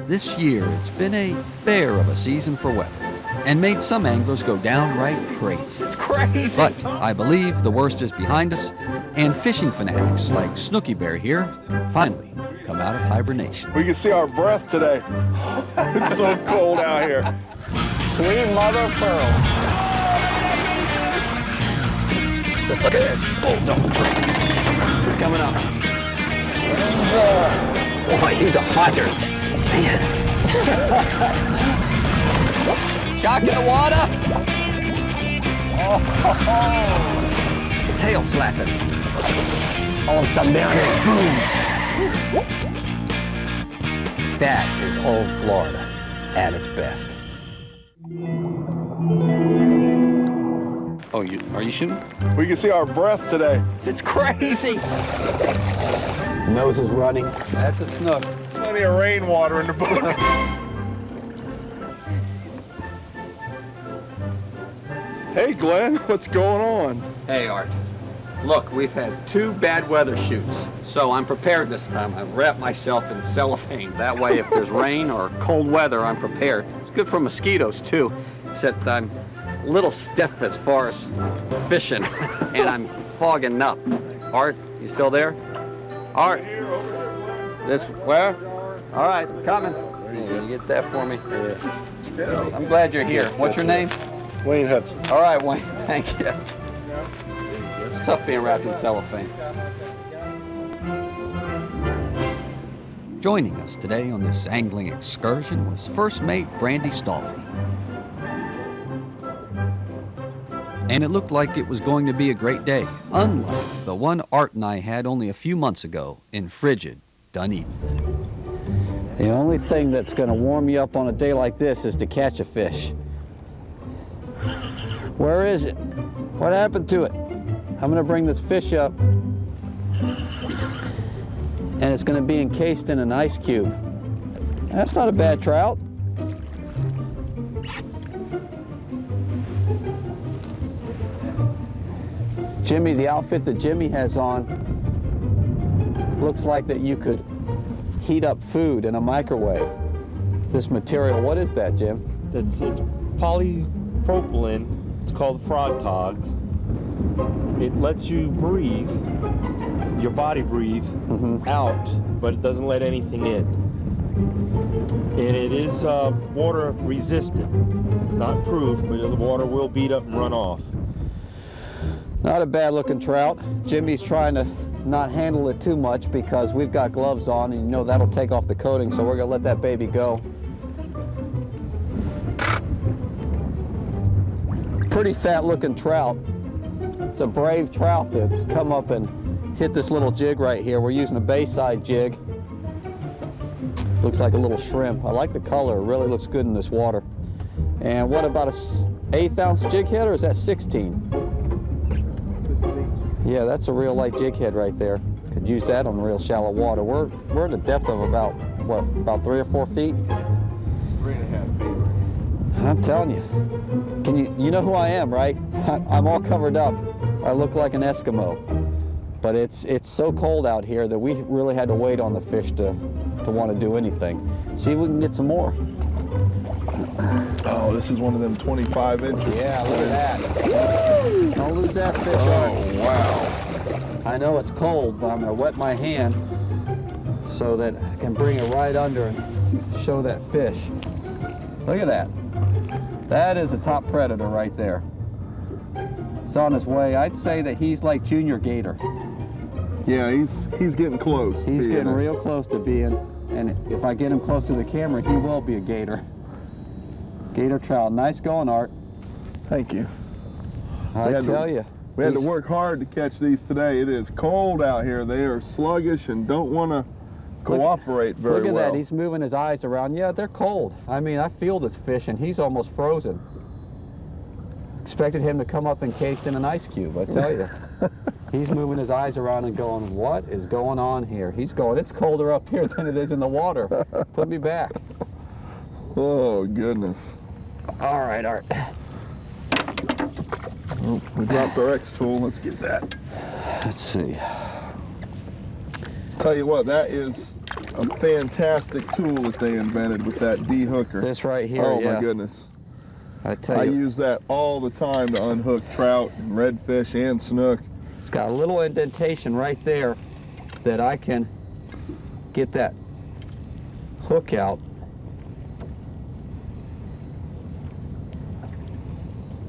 This year, it's been a bear of a season for weather and made some anglers go downright crazy. It's crazy! But I believe the worst is behind us, and fishing fanatics like Snooky Bear here finally come out of hibernation. We can see our breath today. It's so cold out here. Sweet mother of pearl. Look at this. Oh, don't drink. He's coming up. Boy, he's a fighter. Man. Shark in the water. Oh, tail slapping. All of a sudden, there it is. Boom. That is old Florida at its best. Oh, are you shooting? We can see our breath today. It's crazy. Nose is running. That's a snook. Plenty of rainwater in the boat. Hey, Glenn, what's going on? Hey, Art. Look, we've had 2 bad weather shoots, so I'm prepared this time. I've wrapped myself in cellophane. That way, if there's rain or cold weather, I'm prepared. It's good for mosquitoes, too, except I'm a little stiff as far as fishing, and I'm fogging up. Art, you still there? Art. This, where? All right, coming. Can you get that for me? Yeah. I'm glad you're here. What's your name? Wayne Hudson. All right, Wayne, thank you. It's tough being wrapped in cellophane. Joining us today on this angling excursion was first mate Brandy Stalvey. And it looked like it was going to be a great day, unlike the one Art and I had only a few months ago in frigid Dunedin. The only thing that's going to warm you up on a day like this is to catch a fish. Where is it? What happened to it? I'm going to bring this fish up, and it's going to be encased in an ice cube. That's not a bad trout. Jimmy, the outfit that Jimmy has on looks like that you could heat up food in a microwave. This material, what is that, Jim? It's polypropylene. It's called frog togs. It lets you breathe, your body breathe out, but it doesn't let anything in. And it is water resistant, not proof, but the water will beat up and run off. Not a bad looking trout. Jimmy's trying to not handle it too much because we've got gloves on, and you know that'll take off the coating, so we're gonna let that baby go. Pretty fat looking trout. It's a brave trout to come up and hit this little jig right here. We're using a bayside jig. Looks like a little shrimp. I like the color, it really looks good in this water. And what about a 1/8 ounce jig head, or is that 16? Yeah, that's a real light jig head right there. Could use that on real shallow water. We're at a depth of about, what, about 3 or 4 feet? 3.5 feet. I'm telling you. You know who I am, right? I'm all covered up. I look like an Eskimo. But it's so cold out here that we really had to wait on the fish to want to do anything. See if we can get some more. Oh, this is one of them 25 inches. Yeah, look at that. Don't lose that fish. Oh, wow. I know it's cold, but I'm going to wet my hand so that I can bring it right under and show that fish. Look at that. That is a top predator right there. It's on his way. I'd say that he's like junior gator. Yeah, he's getting close. He's getting real close to being, and if I get him close to the camera, he will be a gator. Gator trout. Nice going, Art. Thank you. I tell you. We had to work hard to catch these today. It is cold out here. They are sluggish and don't want to cooperate very well. Look at that. He's moving his eyes around. Yeah, they're cold. I mean, I feel this fish, and he's almost frozen. Expected him to come up encased in an ice cube, I tell you. He's moving his eyes around and going, what is going on here? He's going, it's colder up here than it is in the water. Put me back. Oh, goodness. All right, Art. Oh, we dropped our X tool. Let's get that. Let's see. Tell you what, that is a fantastic tool that they invented with that D-hooker. This right here, Oh yeah. my goodness. I tell I you, use that all the time to unhook trout and redfish and snook. it's got a little indentation right there that I can get that hook out.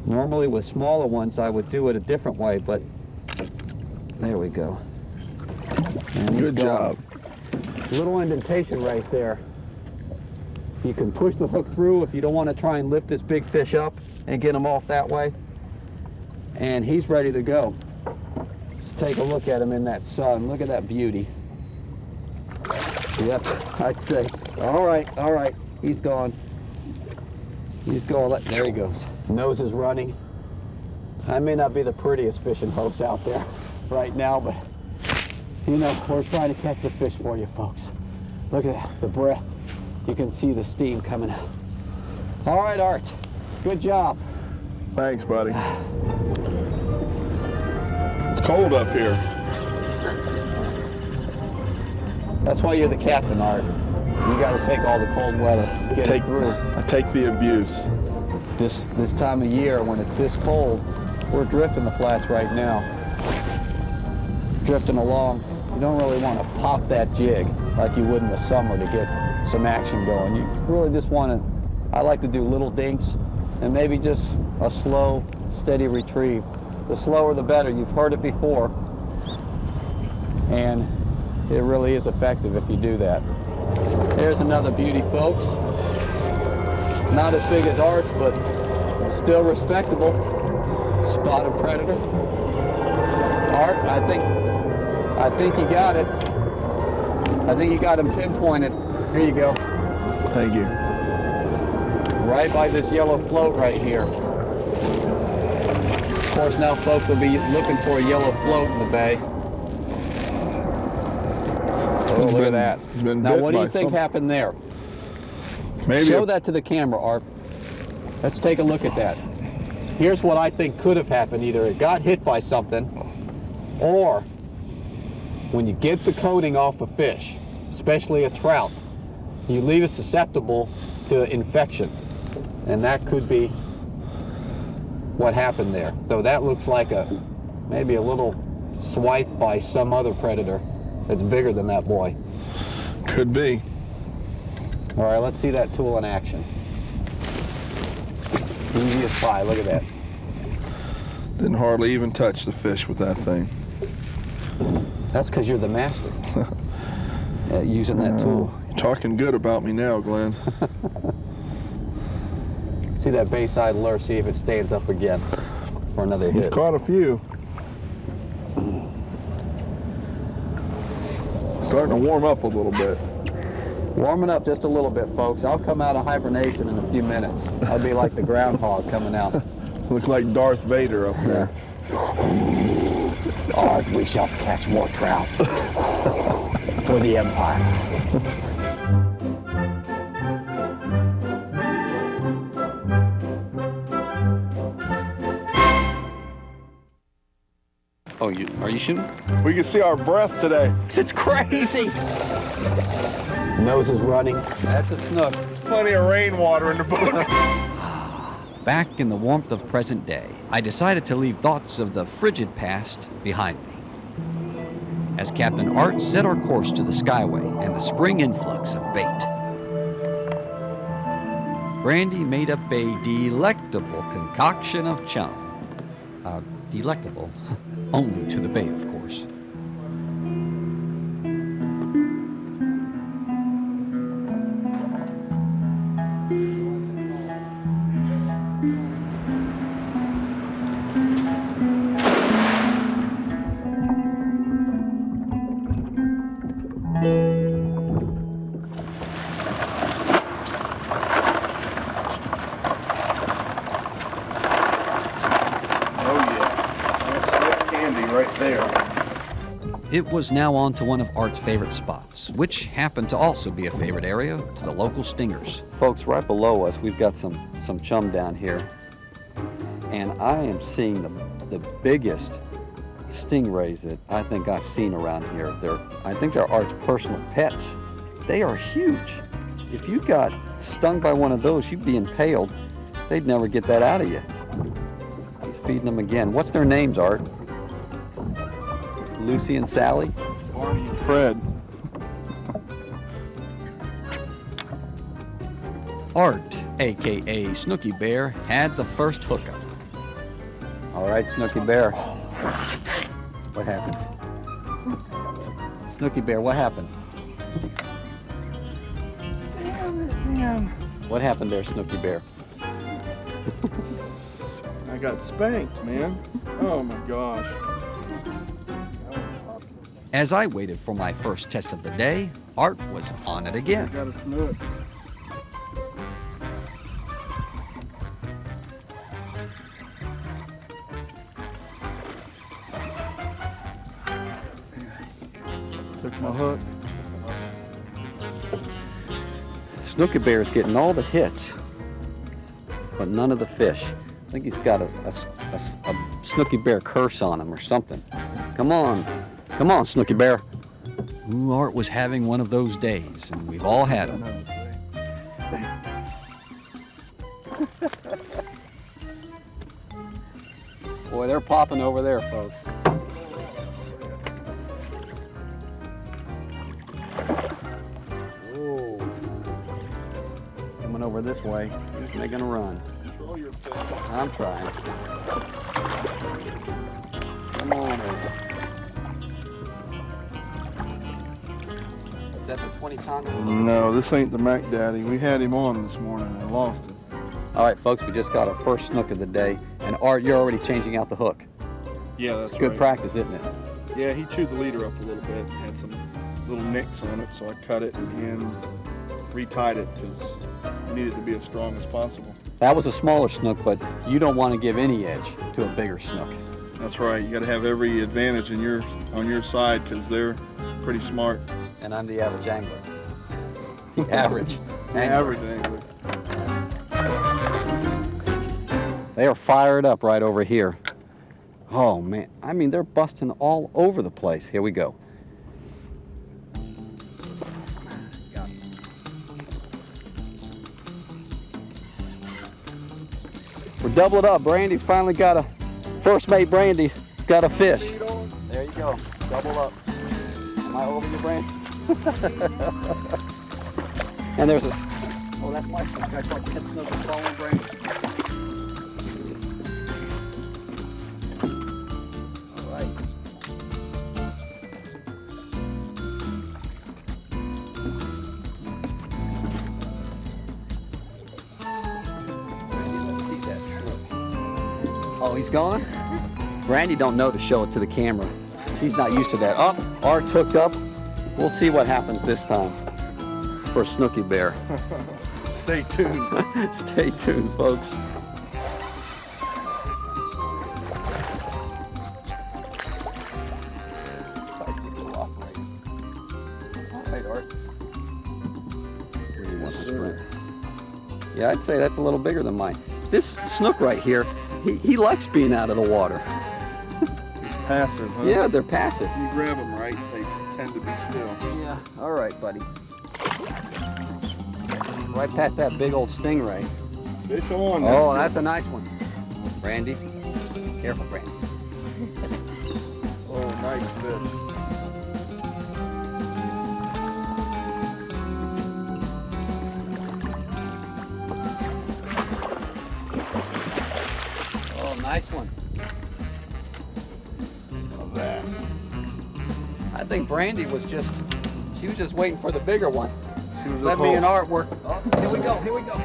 Normally with smaller ones I would do it a different way, but there we go. And he's Good gone. job. Little indentation right there. You can push the hook through if you don't want to try and lift this big fish up and get him off that way. And he's ready to go. Let's take a look at him in that sun. Look at that beauty. Yep, I'd say. All right, he's gone. He's going, there he goes. Nose is running. I may not be the prettiest fishing host out there right now, but you know, we're trying to catch the fish for you folks. Look at that, the breath. You can see the steam coming out. All right, Art, good job. Thanks, buddy. It's cold up here. That's why you're the captain, Art. You got to take all the cold weather, get us through. I take the abuse. This time of year, when it's this cold, we're drifting the flats right now. Drifting along. You don't really want to pop that jig like you would in the summer to get some action going. You really just want to, I like to do little dinks and maybe just a slow, steady retrieve. The slower the better. You've heard it before. And it really is effective if you do that. There's another beauty, folks. Not as big as Art's, but still respectable. Spotted predator. Art, I think you got it. I think you got him pinpointed. Here you go. Thank you. Right by this yellow float right here. Of course, now folks will be looking for a yellow float in the bay. Oh, look at that. Now, what do you think happened there? Maybe Show that to the camera, Art. Let's take a look at that. Here's what I think could have happened. Either it got hit by something, or when you get the coating off a fish, especially a trout, you leave it susceptible to infection. And that could be what happened there. Though that looks like maybe a little swipe by some other predator that's bigger than that boy. Could be. All right, let's see that tool in action. Easy as pie, look at that. Didn't hardly even touch the fish with that thing. That's because you're the master at using that tool. You're talking good about me now, Glenn. See that bayside lure, see if it stands up again for another hit. He's caught a few. Starting to warm up a little bit. Warming up just a little bit, folks. I'll come out of hibernation in a few minutes. I'll be like the groundhog coming out. Look like Darth Vader up there. Art, we shall catch more trout for the Empire. Oh, are you shooting? We can see our breath today. It's crazy. Nose is running. That's a snook. Plenty of rainwater in the boat. Back in the warmth of present day, I decided to leave thoughts of the frigid past behind me. As Captain Art set our course to the Skyway and the spring influx of bait. Brandy made up a delectable concoction of chum. Delectable only to the bait, of course. It was now on to one of Art's favorite spots, which happened to also be a favorite area to the local stingers. Folks, right below us, we've got some chum down here. And I am seeing the biggest stingrays that I think I've seen around here. I think they're Art's personal pets. They are huge. If you got stung by one of those, you'd be impaled. They'd never get that out of you. He's feeding them again. What's their names, Art? Lucy and Sally? Barney and Fred. Art, aka Snooky Bear, had the first hookup. All right, Snooky Bear. What happened? Snooky Bear, what happened? Damn it, man. What happened there, Snooky Bear? I got spanked, man. Oh my gosh. As I waited for my first test of the day, Art was on it again. Got a snook. Took my hook. Snooky Bear's getting all the hits, but none of the fish. I think he's got a Snooky Bear curse on him or something. Come on, Snooky Bear. Ooh, Art was having one of those days, and we've all had them. Boy, they're popping over there, folks. Whoa. Coming over this way. He's making a run. Control your fish. I'm trying. Come on over. Is that the 20 ton? No, this ain't the Mac Daddy. We had him on this morning and lost it. All right, folks, we just got our first snook of the day. And Art, you're already changing out the hook. Yeah, that's Good right. practice, isn't it? Yeah, he chewed the leader up a little bit. Had some little nicks on it, so I cut it and retied it because I needed to be as strong as possible. That was a smaller snook, but you don't want to give any edge to a bigger snook. That's right. You got to have every advantage on your side because they're pretty smart. And I'm the average angler. The average angler. Average angler. They are fired up right over here. Oh man, I mean, they're busting all over the place. Here we go. We're doubling up. Brandy's finally got a, first mate Brandy got a fish. There you go, double up. Am I over you, Brandy? And there's a, oh, that's my snook. I thought that snook was following Brandy. All right. Let's see that snook. Oh, he's gone? Brandy don't know to show it to the camera. She's not used to that. Oh, Art's hooked up. We'll see what happens this time for Snooky Bear. Stay tuned. Stay tuned, folks. Pipe just go off right. All right, Art. Where do you want the sprint? Yeah, I'd say that's a little bigger than mine. This snook right here, he likes being out of the water. Passive, huh? Yeah, they're passive. You grab them right, they tend to be still. Yeah, all right, buddy. Right past that big old stingray. Fish on. Oh, that's a nice one. Brandy, careful, Brandy. Oh, nice fish. Oh, nice one. How's that? I think Brandy was just, she was just waiting for the bigger one. She was Let just me and Art work. Oh, here we go, here we go.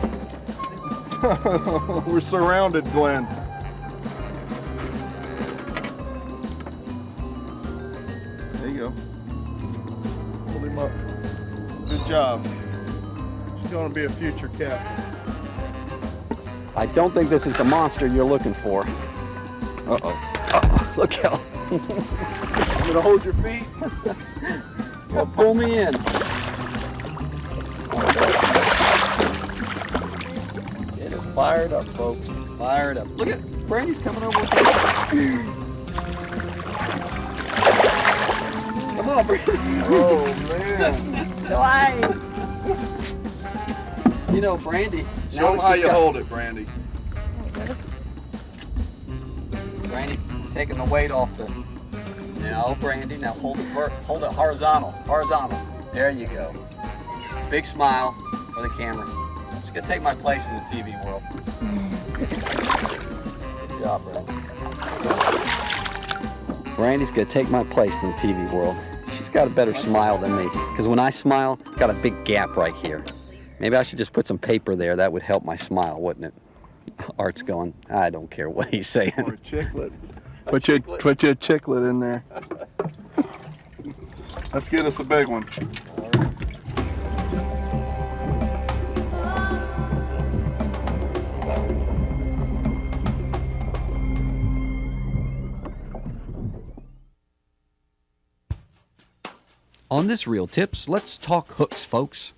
We're surrounded, Glenn. There you go. Hold him up. Good job. She's going to be a future captain. I don't think this is the monster you're looking for. Uh-oh. Uh-oh. Look how. I'm going to hold your feet. Well, pull me in. It is fired up, folks. Fired up. Look at Brandy's coming over with me. Come on, Brandy. Oh, man. Twice. You know, Brandy. Show them how you hold it, Brandy. Brandy, taking the weight off the. No, Brandy. Now hold it horizontal. Horizontal. There you go. Big smile for the camera. Just gonna take my place in the TV world. Good job, Brandy. Brandy's gonna take my place in the TV world. She's got a better smile than me. Because when I smile, got a big gap right here. Maybe I should just put some paper there. That would help my smile, wouldn't it? Art's going, I don't care what he's saying. Or a chiclet. Put your chiclet in there. Let's get us a big one. On this Reel Tips, let's talk hooks, folks.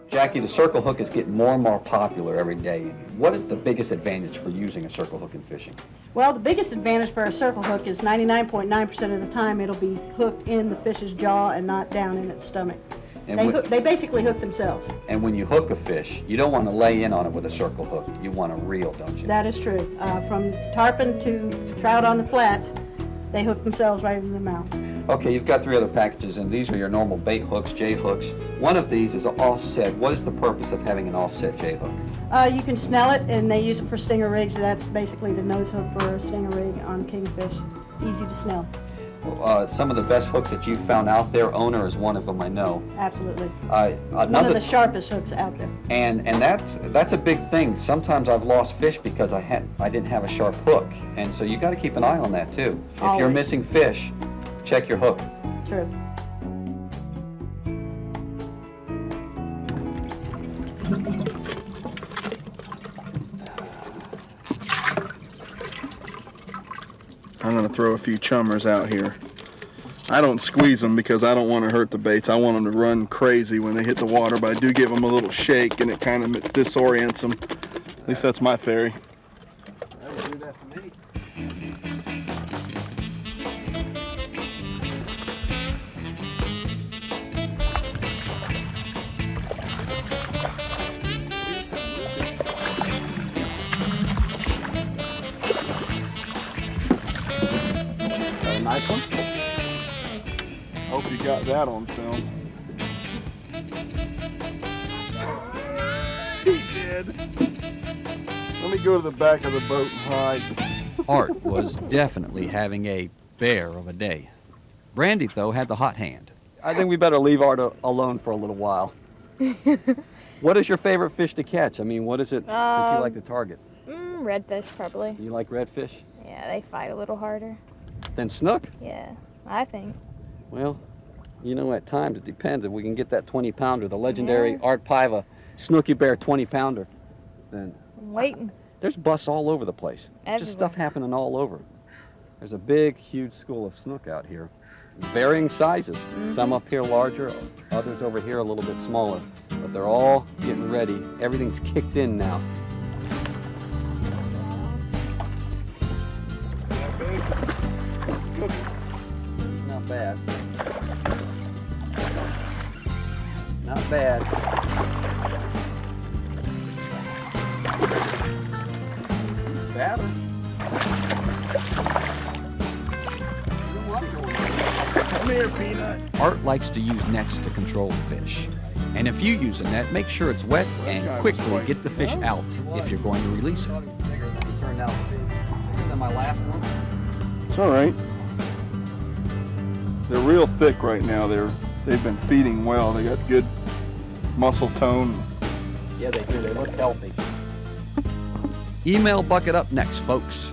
Jackie, the circle hook is getting more and more popular every day. What is the biggest advantage for using a circle hook in fishing? Well, the biggest advantage for a circle hook is 99.9% of the time it'll be hooked in the fish's jaw and not down in its stomach. And They basically hook themselves. And when you hook a fish, you don't want to lay in on it with a circle hook. You want to reel, don't you? That is true. From tarpon to trout on the flats, they hook themselves right in the mouth. Okay, you've got 3 other packages, and these are your normal bait hooks, J hooks. One of these is an offset. What is the purpose of having an offset J hook? You can snell it, and they use it for stinger rigs. That's basically the nose hook for a stinger rig on kingfish. Easy to snell. Some of the best hooks that you've found out there, Owner is one of them, I know. Absolutely. One of the sharpest hooks out there. And that's a big thing. Sometimes I've lost fish because I didn't have a sharp hook, and so you got to keep an eye on that too. If you're Always. missing fish, check your hook. True. I'm gonna throw a few chummers out here. I don't squeeze them because I don't want to hurt the baits. I want them to run crazy when they hit the water, but I do give them a little shake and it kind of disorients them. At least that's my theory. That would do that for me. A nice one. Hope you got that on film. He did. Let me go to the back of the boat and hide. Art was definitely having a bear of a day. Brandy, though, had the hot hand. I think we better leave Art alone for a little while. What is your favorite fish to catch? I mean, what is it that you like to target? Redfish, probably. You like redfish? Yeah, they fight a little harder. Than snook? Yeah, I think. Well, you know, at times it depends. If we can get that 20-pounder, the legendary Art Paiva Snooky Bear 20-pounder, then I'm waiting. there's busts all over the place. Just stuff happening all over. There's a big, huge school of snook out here. Varying sizes. Some up here larger, others over here a little bit smaller. But they're all getting ready. Everything's kicked in now. It's not bad. Not bad. Better. Come here, Peanut. Art likes to use nets to control fish. And if you use a net, make sure it's wet and quickly get the fish out if you're going to release it. Bigger than he turned out to be. Bigger than my last one. It's all right. They're real thick right now. They've been feeding well. They got good muscle tone. Yeah, they do. They look healthy. Email bucket up next, folks.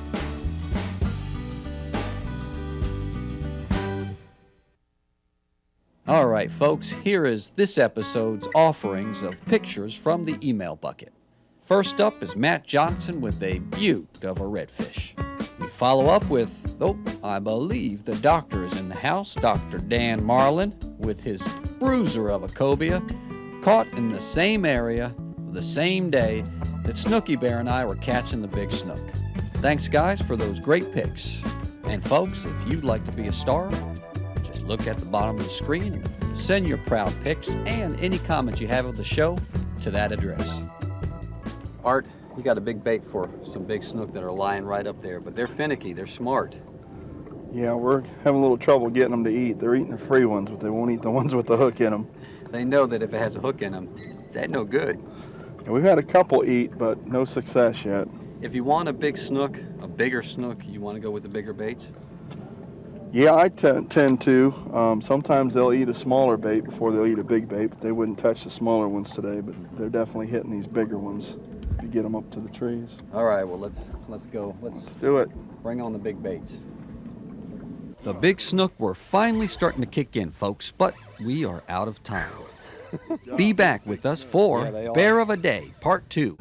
All right, folks, here is this episode's offerings of pictures from the email bucket. First up is Matt Johnson with a beaut of a redfish. We follow up with, I believe the doctor is in the house, Dr. Dan Marlin, with his bruiser of a cobia, caught in the same area, the same day that Snooky Bear and I were catching the big snook. Thanks, guys, for those great picks. And folks, if you'd like to be a star, just look at the bottom of the screen and send your proud pics and any comments you have of the show to that address. Art, you got a big bait for some big snook that are lying right up there, but they're finicky, they're smart. Yeah, we're having a little trouble getting them to eat. They're eating the free ones, but they won't eat the ones with the hook in them. They know that if it has a hook in them, that's no good. And we've had a couple eat, but no success yet. If you want a big snook, a bigger snook, you want to go with the bigger baits? Yeah, I tend to. Sometimes they'll eat a smaller bait before they'll eat a big bait, but they wouldn't touch the smaller ones today, but they're definitely hitting these bigger ones if you get them up to the trees. All right, well, let's go. Let's Do it. bring on the big baits. The big snook were finally starting to kick in, folks, but we are out of time. Be back with us for Yeah, they are. Bear of a Day, Part 2.